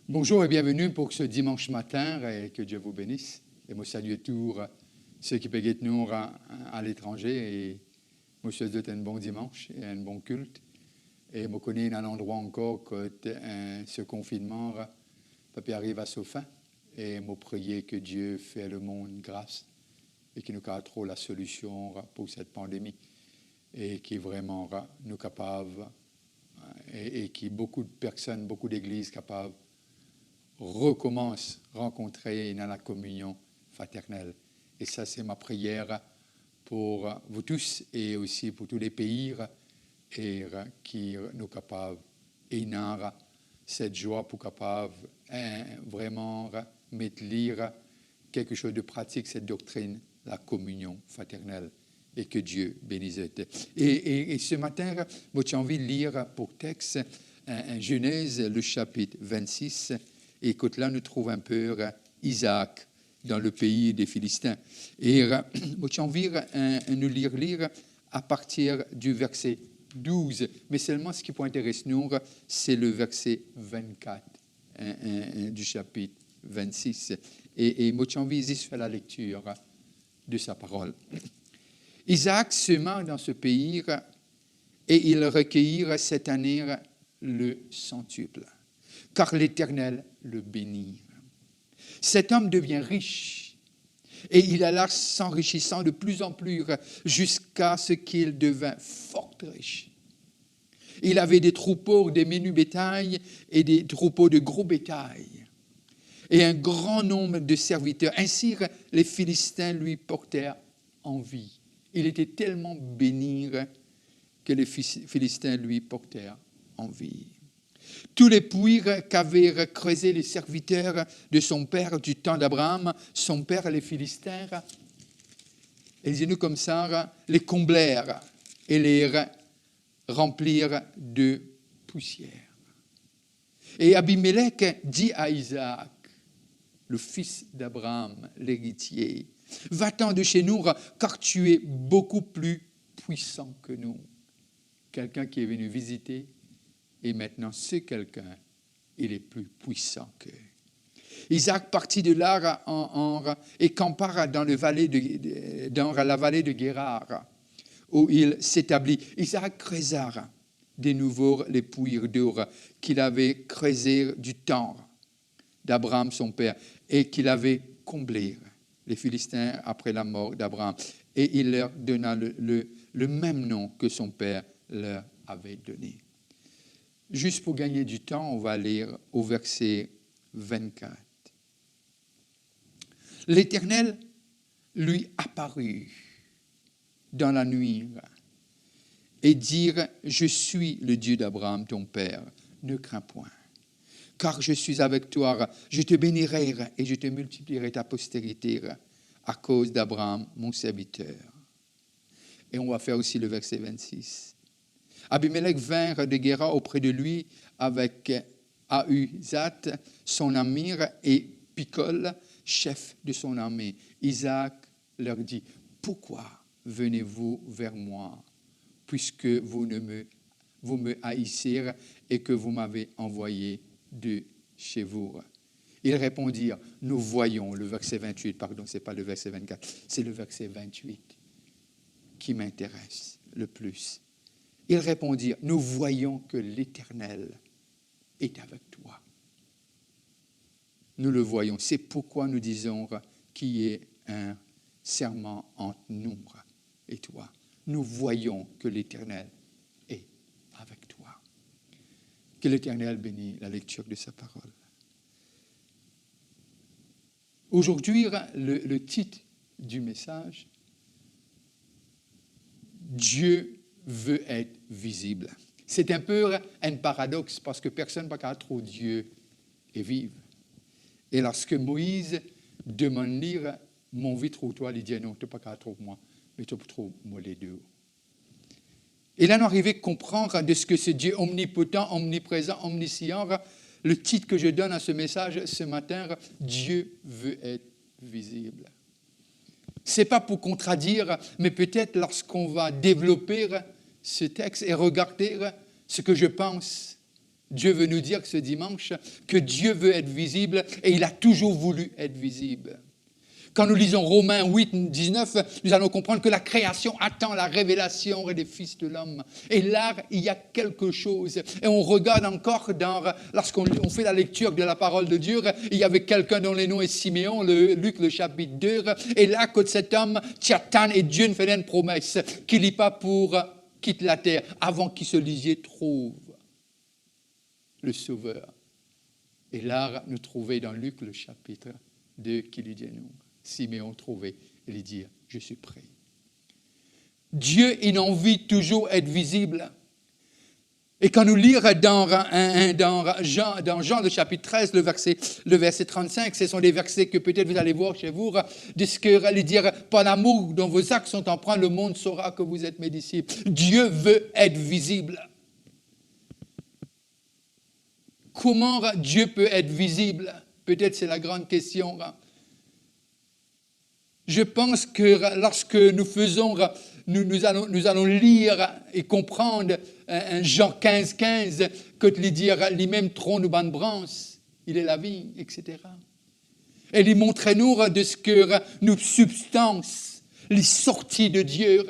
Bonjour et bienvenue pour ce dimanche matin et que Dieu vous bénisse. Et moi salue tous ceux qui peuvent nous à l'étranger et moi je vous souhaite un bon dimanche et un bon culte. Et moi connais un endroit encore que ce confinement arrive à sa fin. Et moi prier que Dieu fait le monde grâce et qu'il nous trouve la solution pour cette pandémie et qui vraiment nous capable et qui beaucoup de personnes, beaucoup d'églises capables recommence à rencontrer dans la communion fraternelle. Et ça, c'est ma prière pour vous tous et aussi pour tous les pays et qui nous capables et cette joie pour capable vraiment mettre lire quelque chose de pratique, cette doctrine, la communion fraternelle. Et que Dieu bénisse. Et ce matin, moi, j'ai envie de lire pour texte Genèse, le chapitre 26. Et écoute, là, nous trouvons un peu Isaac dans le pays des Philistins. Et moi, j'ai envie de nous lire à partir du verset 12. Mais seulement ce qui peut intéresser nous, c'est le verset 24 du chapitre 26. Et moi, j'ai envie de faire la lecture de sa parole. Isaac sema dans ce pays et il recueillit cette année le centuple, car l'Éternel le bénit. Cet homme devient riche et il alla s'enrichissant de plus en plus jusqu'à ce qu'il devint fort riche. Il avait des troupeaux, des menus bétail et des troupeaux de gros bétail et un grand nombre de serviteurs. Ainsi, les Philistins lui portèrent envie. Il était tellement béni que les Philistins lui portèrent envie. Tous les puits qu'avaient creusés les serviteurs de son père du temps d'Abraham, son père, les Philistins, ils nous comme ça, les comblèrent et les remplirent de poussière. Et Abimelech dit à Isaac, le fils d'Abraham, l'héritier, va-t'en de chez nous, car tu es beaucoup plus puissant que nous. Quelqu'un qui est venu visiter, et maintenant c'est quelqu'un, il est plus puissant qu'eux. Isaac partit de là et campa dans la vallée de Guérar, où il s'établit. Isaac creusa de nouveau les puits d'or qu'il avait creusés du temps d'Abraham son père, et qu'il avait comblés. Les Philistins après la mort d'Abraham. Et il leur donna le même nom que son père leur avait donné. Juste pour gagner du temps, on va lire au verset 24. L'Éternel lui apparut dans la nuit et dit, je suis le Dieu d'Abraham, ton père, ne crains point. Car je suis avec toi, je te bénirai et je te multiplierai ta postérité à cause d'Abraham, mon serviteur. Et on va faire aussi le verset 26. Abimelech vint de Guéra auprès de lui avec Ahuzat, son ami, et Picol, chef de son armée. Isaac leur dit, pourquoi venez-vous vers moi, puisque vous me haïssez et que vous m'avez envoyé de chez vous. Ils répondirent, nous voyons, le verset 28, pardon, ce n'est pas le verset 24, c'est le verset 28 qui m'intéresse le plus. Ils répondirent, nous voyons que l'Éternel est avec toi. Nous le voyons, c'est pourquoi nous disons qu'il y ait un serment entre nous et toi. Nous voyons que l'Éternel est avec toi. Que l'Éternel bénisse la lecture de sa parole. Aujourd'hui, le titre du message, Dieu veut être visible. C'est un peu un paradoxe parce que personne ne peut trouver Dieu et vivre. Et lorsque Moïse demande lire, mon vie trouve-toi, il dit non, tu ne peux pas trouver moi, mais tu peux trouver moi les deux. Et là, nous arrivons à comprendre de ce que ce Dieu omnipotent, omniprésent, omniscient, le titre que je donne à ce message ce matin, Dieu veut être visible. Ce n'est pas pour contradire, mais peut-être lorsqu'on va développer ce texte et regarder ce que je pense, Dieu veut nous dire ce dimanche que Dieu veut être visible et il a toujours voulu être visible. Quand nous lisons Romains 8, 19, nous allons comprendre que la création attend la révélation des fils de l'homme. Et là, il y a quelque chose. Et on regarde encore, lorsqu'on fait la lecture de la parole de Dieu, il y avait quelqu'un dont le nom est Siméon, Luc le chapitre 2. Et là, que cet homme, Tchatan, et Dieu ne fait une promesse, qu'il n'y pas pour quitter la terre, avant qu'il se lisier trouve le Sauveur. Et là, nous trouvons dans Luc le chapitre 2, qui lui dit non. Siméon trouvait et lui dit « Je suis prêt ». Dieu, il a envie toujours être visible. Et quand nous lisons dans Jean le chapitre 13, le verset 35, ce sont des versets que peut-être vous allez voir chez vous, de ce que allait dire « Par l'amour dont vos actes sont empreints, le monde saura que vous êtes mes disciples ». Dieu veut être visible. Comment Dieu peut être visible? Peut-être c'est la grande question. Je pense que lorsque nous allons lire et comprendre Jean 15, 15, que lui dire, lui-même tronc nous ban branche, il est la vie, etc. Et lui montrer nous de ce que nous substance, les sorties de Dieu.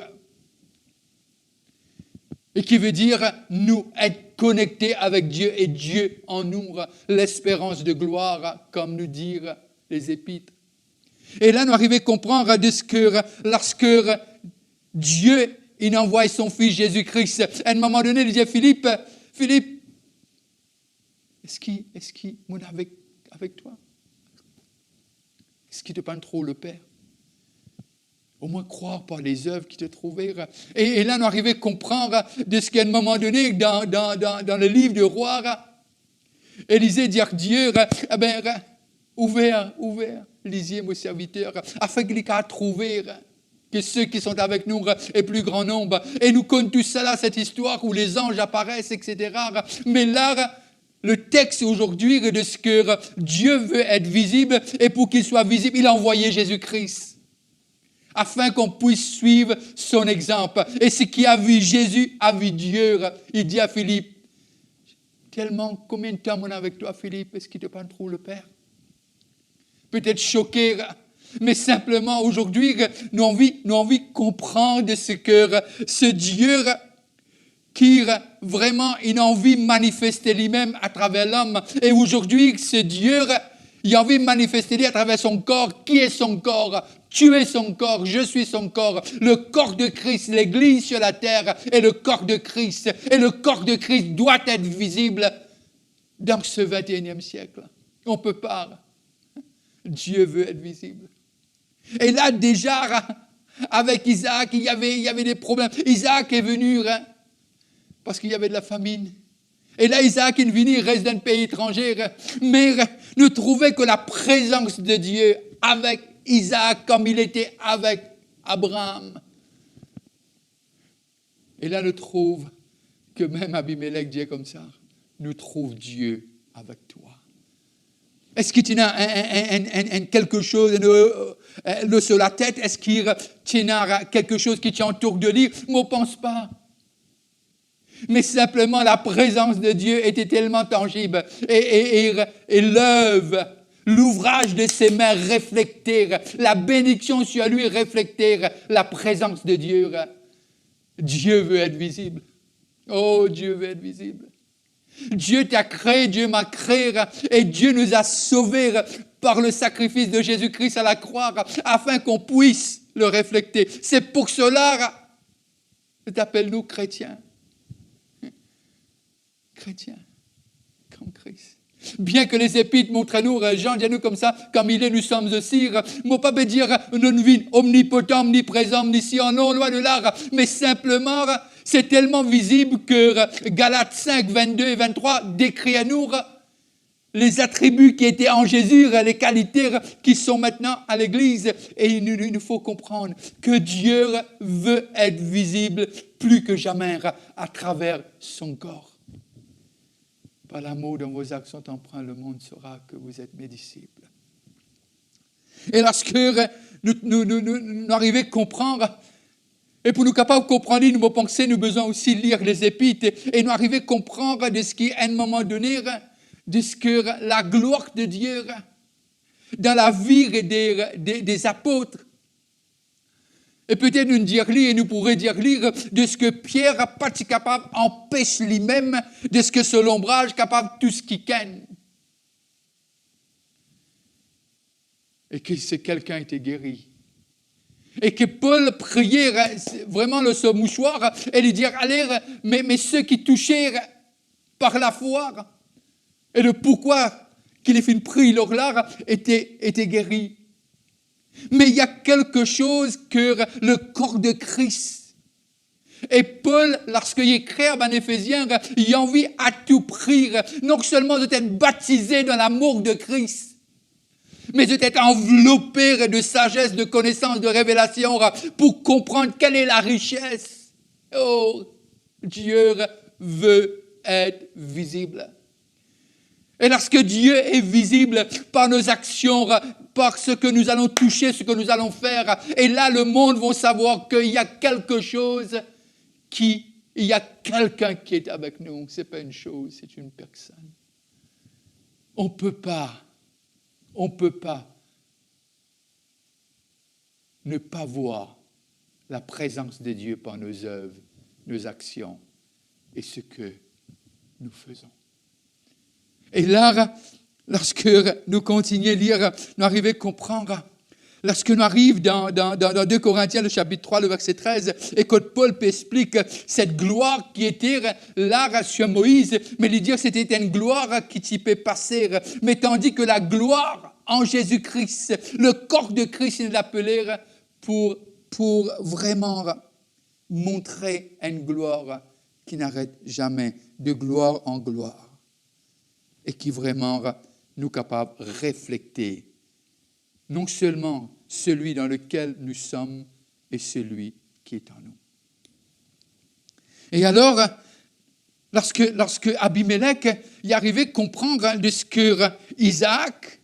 Et qui veut dire nous être connectés avec Dieu et Dieu en nous, l'espérance de gloire, comme nous disent les épîtres. Et là, nous arrivons à comprendre de ce que lorsque Dieu il envoie son Fils Jésus-Christ, à un moment donné, il dit à Philippe, est-ce qu'il est avec toi? Est-ce qu'il te peint trop le Père? Au moins croire par les œuvres qui te trouvèrent. Et là, nous arrivons à comprendre de ce qu'à un moment donné, dans le livre du roi, Élisée dit à Dieu, ouvert, lisiez mon serviteur, afin qu'il ait trouvé que ceux qui sont avec nous aient plus grand nombre. Et nous connaissons tout cela, cette histoire où les anges apparaissent, etc. Mais là, le texte aujourd'hui de ce que Dieu veut être visible, et pour qu'il soit visible, il a envoyé Jésus-Christ, afin qu'on puisse suivre son exemple. Et ce qui a vu Jésus a vu Dieu. Il dit à Philippe, combien de temps on est avec toi, Philippe? Est-ce qu'il te prend trop le Père? Peut-être choqué, mais simplement aujourd'hui, nous avons envie de comprendre ce Dieu qui vraiment il a envie de manifester lui-même à travers l'homme. Et aujourd'hui, ce Dieu, il a envie de manifester à travers son corps. Qui est son corps? Tu es son corps, je suis son corps. Le corps de Christ, l'Église sur la terre est le corps de Christ. Et le corps de Christ doit être visible dans ce 21e siècle. On ne peut pas. Dieu veut être visible. Et là, déjà, avec Isaac, il y avait des problèmes. Isaac est venu parce qu'il y avait de la famine. Et là, Isaac est venu, il reste dans un pays étranger. Mais nous trouvons que la présence de Dieu avec Isaac, comme il était avec Abraham. Et là, nous trouvons que même Abimelech dit comme ça, nous trouve Dieu avec toi. Est-ce que tu as quelque chose sur la tête? Est-ce qu'il tu as quelque chose qui t'entoure de lui? Je ne pense pas. Mais simplement, la présence de Dieu était tellement tangible. Et l'œuvre, l'ouvrage de ses mains reflétait, la bénédiction sur lui reflétait la présence de Dieu. Dieu veut être visible. Oh, Dieu veut être visible. Dieu t'a créé, Dieu m'a créé, et Dieu nous a sauvés par le sacrifice de Jésus-Christ à la croix, afin qu'on puisse le refléter. C'est pour cela que t'appelles-nous chrétiens. Chrétiens, comme Christ. Bien que les épîtres montrent-nous, Jean dit nous comme ça, comme il est, nous sommes aussi, ne pas dire une vie omnipotent, omniprésent, omniscient, non, loin de là, mais simplement, c'est tellement visible que Galates 5, 22 et 23 décrit à nous les attributs qui étaient en Jésus, les qualités qui sont maintenant à l'Église. Et il nous faut comprendre que Dieu veut être visible plus que jamais à travers son corps. Par l'amour dont vos actes sont empreints, le monde saura que vous êtes mes disciples. Et lorsque nous arrivons à comprendre Et pour nous capables de comprendre nos pensées, nous avons besoin aussi de lire les épîtres et nous arriver à comprendre de ce qui, à un moment donné, de ce que la gloire de Dieu dans la vie des apôtres. Et peut-être nous dire lire, et nous pourrions dire lire de ce que Pierre n'a pas été capable empêche lui-même, de ce que ce l'ombrage capable tout ce qui ken. Et que c'est quelqu'un était guéri. Et que Paul priait vraiment ce mouchoir et lui dire, allez, mais ceux qui touchèrent par la foi, et le pourquoi qu'il ait fait une prière là était guéri. Mais il y a quelque chose que le corps de Christ. Et Paul, lorsqu'il écrit en Éphésiens, il a envie à tout prix, non seulement d'être baptisé dans l'amour de Christ, mais d'être enveloppé de sagesse, de connaissance, de révélation pour comprendre quelle est la richesse. Oh, Dieu veut être visible. Et lorsque Dieu est visible par nos actions, par ce que nous allons toucher, ce que nous allons faire, et là le monde va savoir qu'il y a quelque chose il y a quelqu'un qui est avec nous. Ce n'est pas une chose, c'est une personne. On ne peut pas ne pas voir la présence de Dieu par nos œuvres, nos actions et ce que nous faisons. Et là, lorsque nous continuons à lire, nous arrivons à comprendre, lorsque nous arrivons dans 2 Corinthiens, le chapitre 3, le verset 13, et que Paul explique cette gloire qui était là sur Moïse, mais il dit que c'était une gloire qui t'y peut passer, mais tandis que la gloire en Jésus-Christ, le corps de Christ, il l'appelait pour vraiment montrer une gloire qui n'arrête jamais, de gloire en gloire. Et qui vraiment nous capable de refléter non seulement celui dans lequel nous sommes et celui qui est en nous. Et alors, lorsque Abimelech y arrivait à comprendre de ce que Isaac,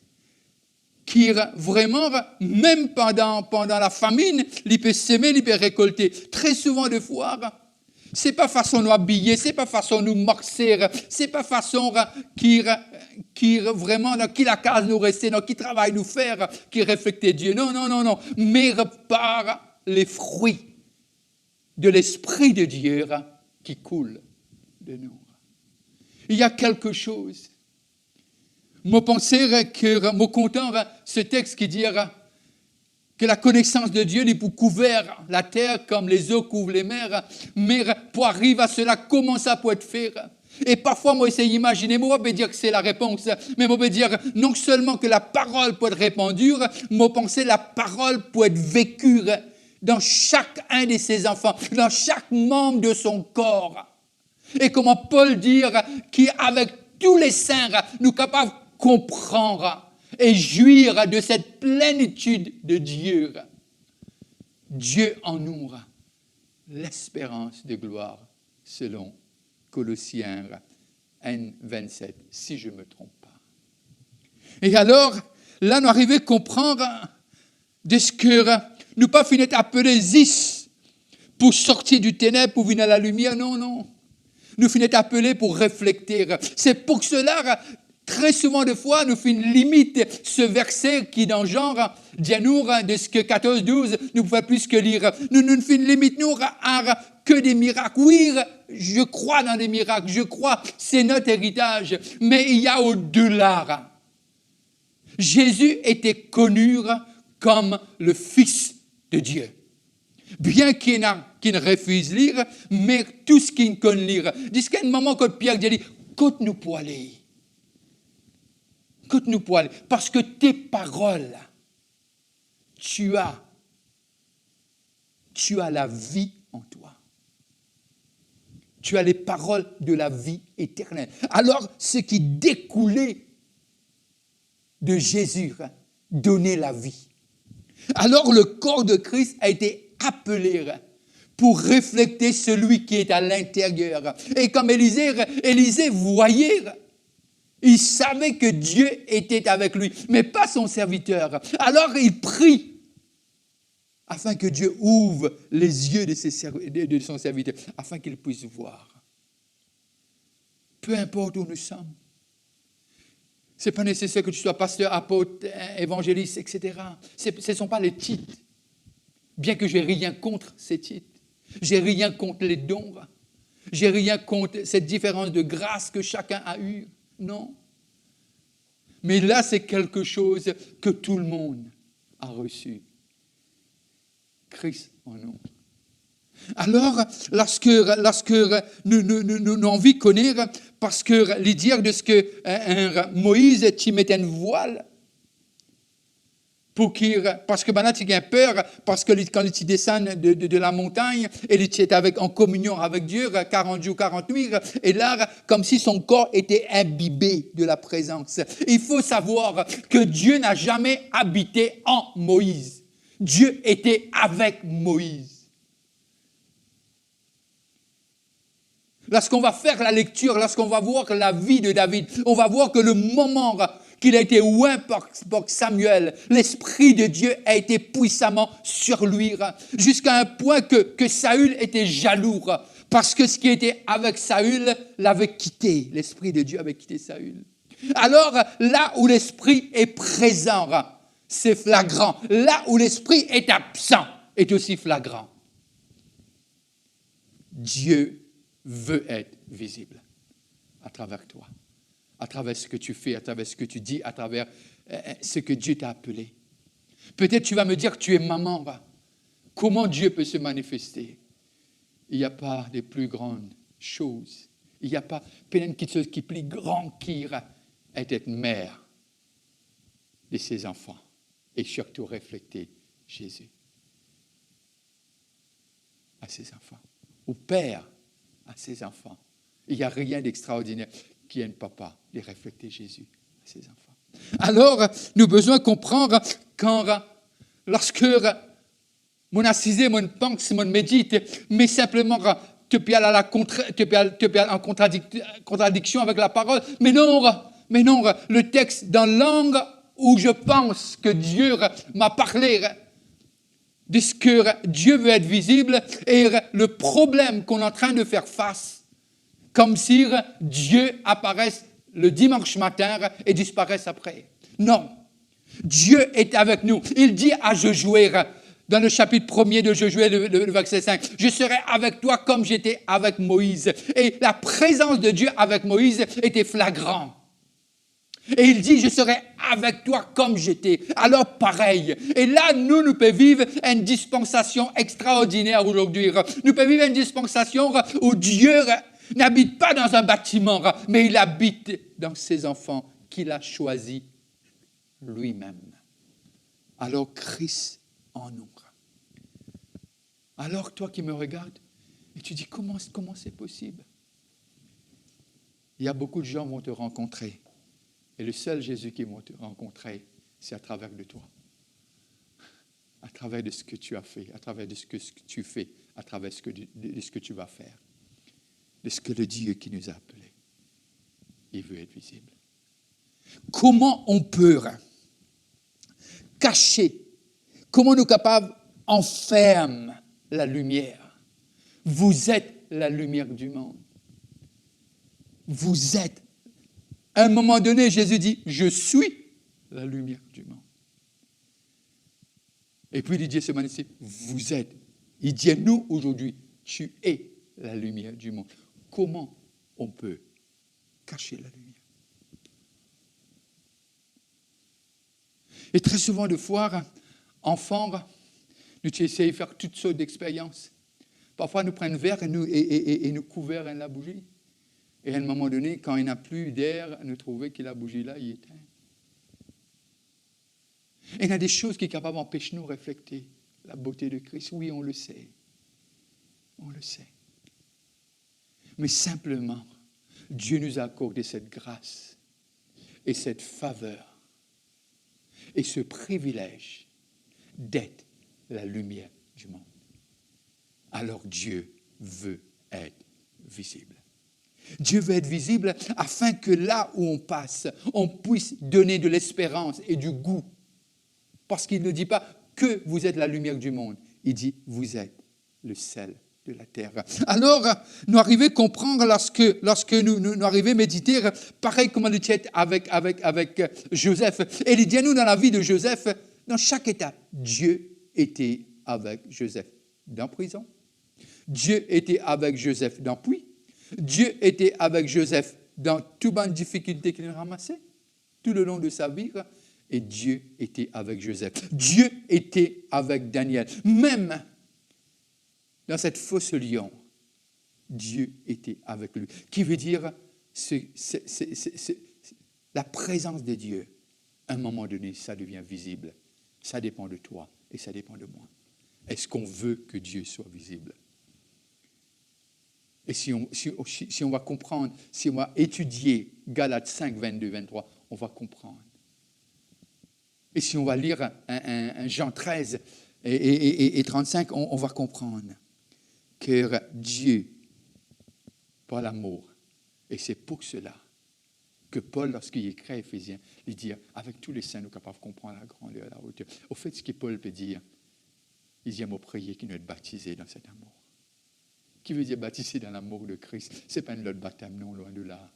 qui vraiment, même pendant la famine, il peut s'aimer, il peut récolter. Très souvent de fois, c'est pas façon nous habiller, c'est pas façon nous morcer, c'est pas façon qui vraiment dans qui la case nous rester, dans qui travail nous faire, qui reflète Dieu. Non. Mais par les fruits de l'Esprit de Dieu qui coule de nous. Il y a quelque chose. Moi pensais que moi content ce texte qui dit que la connaissance de Dieu n'est pour couvrir la terre comme les eaux couvrent les mers, mais pour arriver à cela, comment ça peut être fait? Et parfois, moi, j'essaie d'imaginer, moi, je peux dire que c'est la réponse, mais moi, je peux dire non seulement que la parole peut être répandue, moi, penser la parole peut être vécue dans chacun de ses enfants, dans chaque membre de son corps. Et comment Paul dit qu'avec tous les saints, nous sommes capables de comprendre et jouir de cette plénitude de Dieu. Dieu en nous l'espérance de gloire, selon Colossiens 1, 27, si je ne me trompe pas. Et alors, là, nous arrivons à comprendre de ce que nous pas fini d'appeler Zis pour sortir du ténèbre, pour venir à la lumière. Non. Nous finissons d'appeler pour refléter. C'est pour cela très souvent de fois, nous faisons limite ce verset qui, dans le genre, Dianour, de ce que 14-12, nous pouvons plus que lire. Nous faisons limite, nous, à que des miracles. Oui, je crois dans des miracles, je crois, c'est notre héritage. Mais il y a au-delà. Jésus était connu comme le Fils de Dieu. Bien qu'il ne refuse lire, mais tout ce qu'il connaît lire. Dis qu'à un moment, quand Pierre dit, côte nous pour aller. Écoute-nous pour aller, parce que tes paroles, tu as la vie en toi. Tu as les paroles de la vie éternelle. Alors, ce qui découlait de Jésus donnait la vie. Alors, le corps de Christ a été appelé pour refléter celui qui est à l'intérieur. Et comme Élisée voyait, il savait que Dieu était avec lui, mais pas son serviteur. Alors il prie afin que Dieu ouvre les yeux de son serviteur, afin qu'il puisse voir. Peu importe où nous sommes. Ce n'est pas nécessaire que tu sois pasteur, apôtre, évangéliste, etc. Ce ne sont pas les titres. Bien que je n'ai rien contre ces titres. Je n'ai rien contre les dons. Je n'ai rien contre cette différence de grâce que chacun a eue. Non. Mais là, c'est quelque chose que tout le monde a reçu. Christ en nous. Alors, lorsque nous avons envie de connaître, parce que les dire de ce que Moïse, tu mettais une voile, parce que maintenant tu as peur, parce que quand tu descends de la montagne, et tu es en communion avec Dieu, 40 jours, 40 nuits, et là, comme si son corps était imbibé de la présence. Il faut savoir que Dieu n'a jamais habité en Moïse. Dieu était avec Moïse. Lorsqu'on va faire la lecture, lorsqu'on va voir la vie de David, on va voir que le moment qu'il a été oint par Samuel, l'Esprit de Dieu a été puissamment sur lui, jusqu'à un point que Saül était jaloux, parce que ce qui était avec Saül l'avait quitté. L'Esprit de Dieu avait quitté Saül. Alors, là où l'Esprit est présent, c'est flagrant. Là où l'Esprit est absent, est aussi flagrant. Dieu veut être visible à travers toi, à travers ce que tu fais, à travers ce que tu dis, à travers ce que Dieu t'a appelé. Peut-être tu vas me dire, tu es maman, comment Dieu peut se manifester? Il n'y a pas de plus grandes choses. Il n'y a pas quelque chose qui est plus grand qu'être mère de ses enfants et surtout refléter Jésus à ses enfants, ou père à ses enfants. Il n'y a rien d'extraordinaire qui aide papa de refléter Jésus à ses enfants. Alors, nous avons besoin de comprendre quand, lorsque mon assisé, mon pense, mon médite, mais simplement te piale en contradiction avec la parole. Mais non, le texte dans la langue où je pense que Dieu m'a parlé de ce que Dieu veut être visible et le problème qu'on est en train de faire face, comme si Dieu apparaisse le dimanche matin et disparaisse après. Non, Dieu est avec nous. Il dit à Josué, dans le chapitre 1er de Josué, le verset 5, « Je serai avec toi comme j'étais avec Moïse. » Et la présence de Dieu avec Moïse était flagrante. Et il dit, je serai avec toi comme j'étais. Alors pareil. Et là, nous pouvons vivre une dispensation extraordinaire aujourd'hui. Nous pouvons vivre une dispensation où Dieu n'habite pas dans un bâtiment, mais il habite dans ses enfants qu'il a choisis lui-même. Alors Christ en nous. Alors toi qui me regardes, et tu dis, comment c'est possible? Il y a beaucoup de gens qui vont te rencontrer. Et le seul Jésus qui va te rencontrer, c'est à travers de toi. À travers de ce que tu as fait, à travers de ce que tu fais, à travers de ce que tu vas faire. De ce que le Dieu qui nous a appelés, il veut être visible. Comment on peut cacher, comment nous sommes capables enfermer la lumière? Vous êtes la lumière du monde. Vous êtes. À un moment donné, Jésus dit, je suis la lumière du monde. Et puis il dit, ce manifeste, vous êtes. Il dit à nous aujourd'hui, tu es la lumière du monde. Comment on peut cacher la lumière? Et très souvent, de fois, enfants, nous essayons de faire toutes sortes d'expériences. Parfois, nous prenons un verre et nous couvrons la bougie. Et à un moment donné, quand il n'y a plus d'air, nous trouvons que la bougie là, il est éteinte. Et il y a des choses qui sont capables d'empêcher nous de refléter la beauté de Christ. Oui, on le sait. On le sait. Mais simplement, Dieu nous a accordé cette grâce et cette faveur et ce privilège d'être la lumière du monde. Alors Dieu veut être visible. Dieu veut être visible afin que là où on passe, on puisse donner de l'espérance et du goût. Parce qu'il ne dit pas que vous êtes la lumière du monde. Il dit, vous êtes le sel de la terre. Alors, nous arrivons à comprendre lorsque nous arrivons à méditer, pareil comme il était avec Joseph. Et il dit à nous dans la vie de Joseph, dans chaque étape, Dieu était avec Joseph dans la prison. Dieu était avec Joseph dans le puits. Dieu était avec Joseph dans toutes les difficultés qu'il a ramassées tout le long de sa vie. Et Dieu était avec Joseph. Dieu était avec Daniel. Même dans cette fosse lion, Dieu était avec lui. Qui veut dire, la présence de Dieu, à un moment donné, ça devient visible. Ça dépend de toi et ça dépend de moi. Est-ce qu'on veut que Dieu soit visible? Et si on va comprendre, si on va étudier Galates 5, 22, 23, on va comprendre. Et si on va lire un Jean 13 et 35, on va comprendre que Dieu, par l'amour, et c'est pour cela que Paul, lorsqu'il écrit à Éphésiens, il dit, avec tous les saints, nous sommes capables de comprendre la grandeur et la hauteur. Au fait, ce que Paul peut dire, il dit, moi, prier qu'il nous être baptisé dans cet amour. Qui veut dire baptisé dans l'amour de Christ? Ce n'est pas une autre baptême, non, loin de là.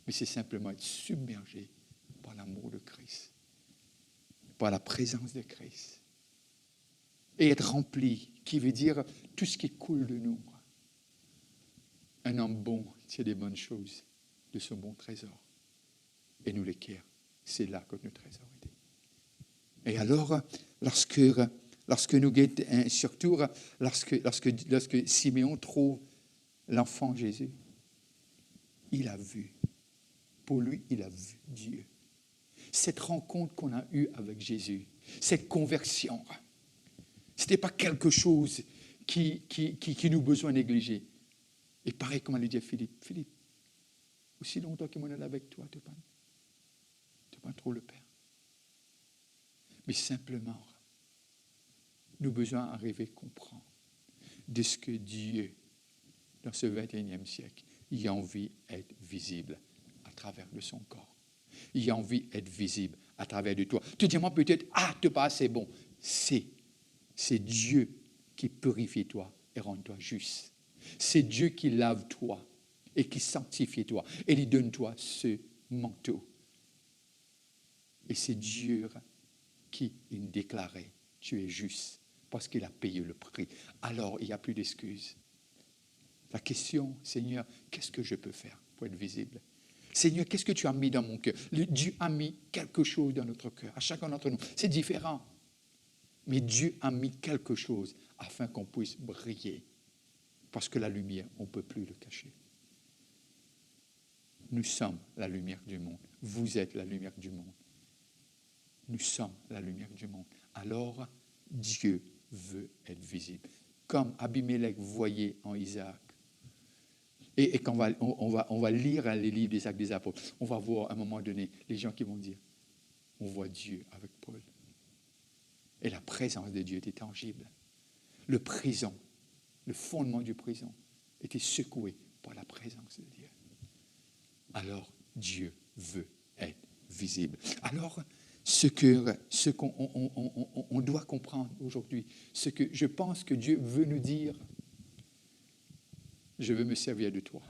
Mais c'est simplement être submergé par l'amour de Christ, par la présence de Christ. Et être rempli, qui veut dire tout ce qui coule de nous. Un homme bon tient des bonnes choses de son bon trésor. Et nous l'équerre. C'est là que notre trésor est. Et alors, lorsque nous guettons, surtout lorsque Siméon trouve l'enfant Jésus, il a vu. Pour lui, il a vu Dieu. Cette rencontre qu'on a eue avec Jésus, cette conversion, ce n'était pas quelque chose qui nous besoin négliger. Et pareil comme elle dit à Philippe, aussi longtemps que moi est avec toi, tu n'as pas trop le Père. Mais simplement, nous besoin d'arriver à comprendre de ce que Dieu, dans ce 21e siècle, il a envie d'être visible à travers de son corps. Il a envie d'être visible à travers de toi. Tu dis-moi peut-être, tu n'es pas assez bon. C'est Dieu qui purifie toi et rend toi juste. C'est Dieu qui lave toi et qui sanctifie toi et lui donne toi ce manteau. Et c'est Dieu qui il déclarait, tu es juste parce qu'il a payé le prix. Alors, il n'y a plus d'excuses. La question, Seigneur, qu'est-ce que je peux faire pour être visible? Seigneur, qu'est-ce que tu as mis dans mon cœur? Dieu a mis quelque chose dans notre cœur, à chacun d'entre nous. C'est différent. Mais Dieu a mis quelque chose afin qu'on puisse briller. Parce que la lumière, on ne peut plus le cacher. Nous sommes la lumière du monde. Vous êtes la lumière du monde. Nous sommes la lumière du monde. Alors, Dieu veut être visible. Comme Abimelech voyait en Isaac. Et quand on va lire les livres des Actes des Apôtres, on va voir à un moment donné les gens qui vont dire, on voit Dieu avec Paul. Et la présence de Dieu était tangible. Le prison, le fondement du prison était secoué par la présence de Dieu. Alors, Dieu veut être visible. Alors, ce qu'on doit comprendre aujourd'hui, ce que je pense que Dieu veut nous dire, je veux me servir de toi.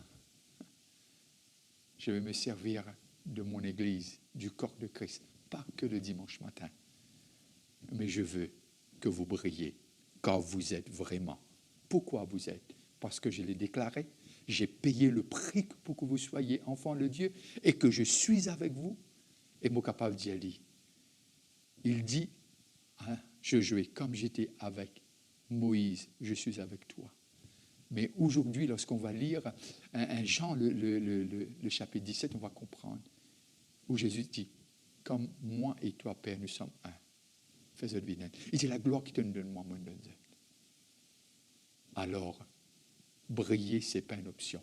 Je veux me servir de mon Église, du corps de Christ, pas que le dimanche matin. Mais je veux que vous brilliez, car vous êtes vraiment. Pourquoi vous êtes? Parce que je l'ai déclaré, j'ai payé le prix pour que vous soyez enfants de Dieu et que je suis avec vous. Et mon capable d'y aller. Il dit, je jouais comme j'étais avec Moïse, je suis avec toi. Mais aujourd'hui, lorsqu'on va lire un Jean, le chapitre 17, on va comprendre où Jésus dit, comme moi et toi, Père, nous sommes un. Fais-le vinaigre. Il dit, la gloire qui te donne, moi, me donne. Alors, briller, ce n'est pas une option.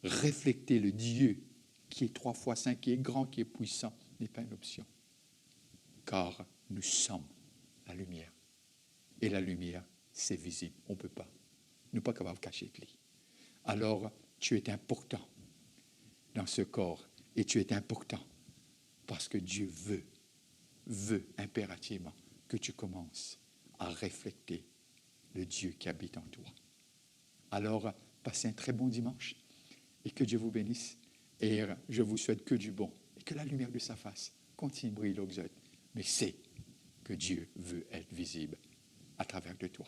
Refléter le Dieu qui est 3 fois 5, qui est grand, qui est puissant, n'est pas une option. Car nous sommes la lumière. Et la lumière, c'est visible. On ne peut pas. Nous ne sommes pas capables de cacher de lui. Alors, tu es important dans ce corps. Et tu es important parce que Dieu veut veut impérativement que tu commences à refléter le Dieu qui habite en toi. Alors, passez un très bon dimanche et que Dieu vous bénisse. Et je vous souhaite que du bon et que la lumière de sa face continue de briller là où vous êtes. Mais c'est que Dieu veut être visible à travers de toi.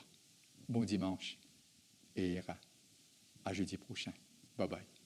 Bon dimanche et à jeudi prochain. Bye bye.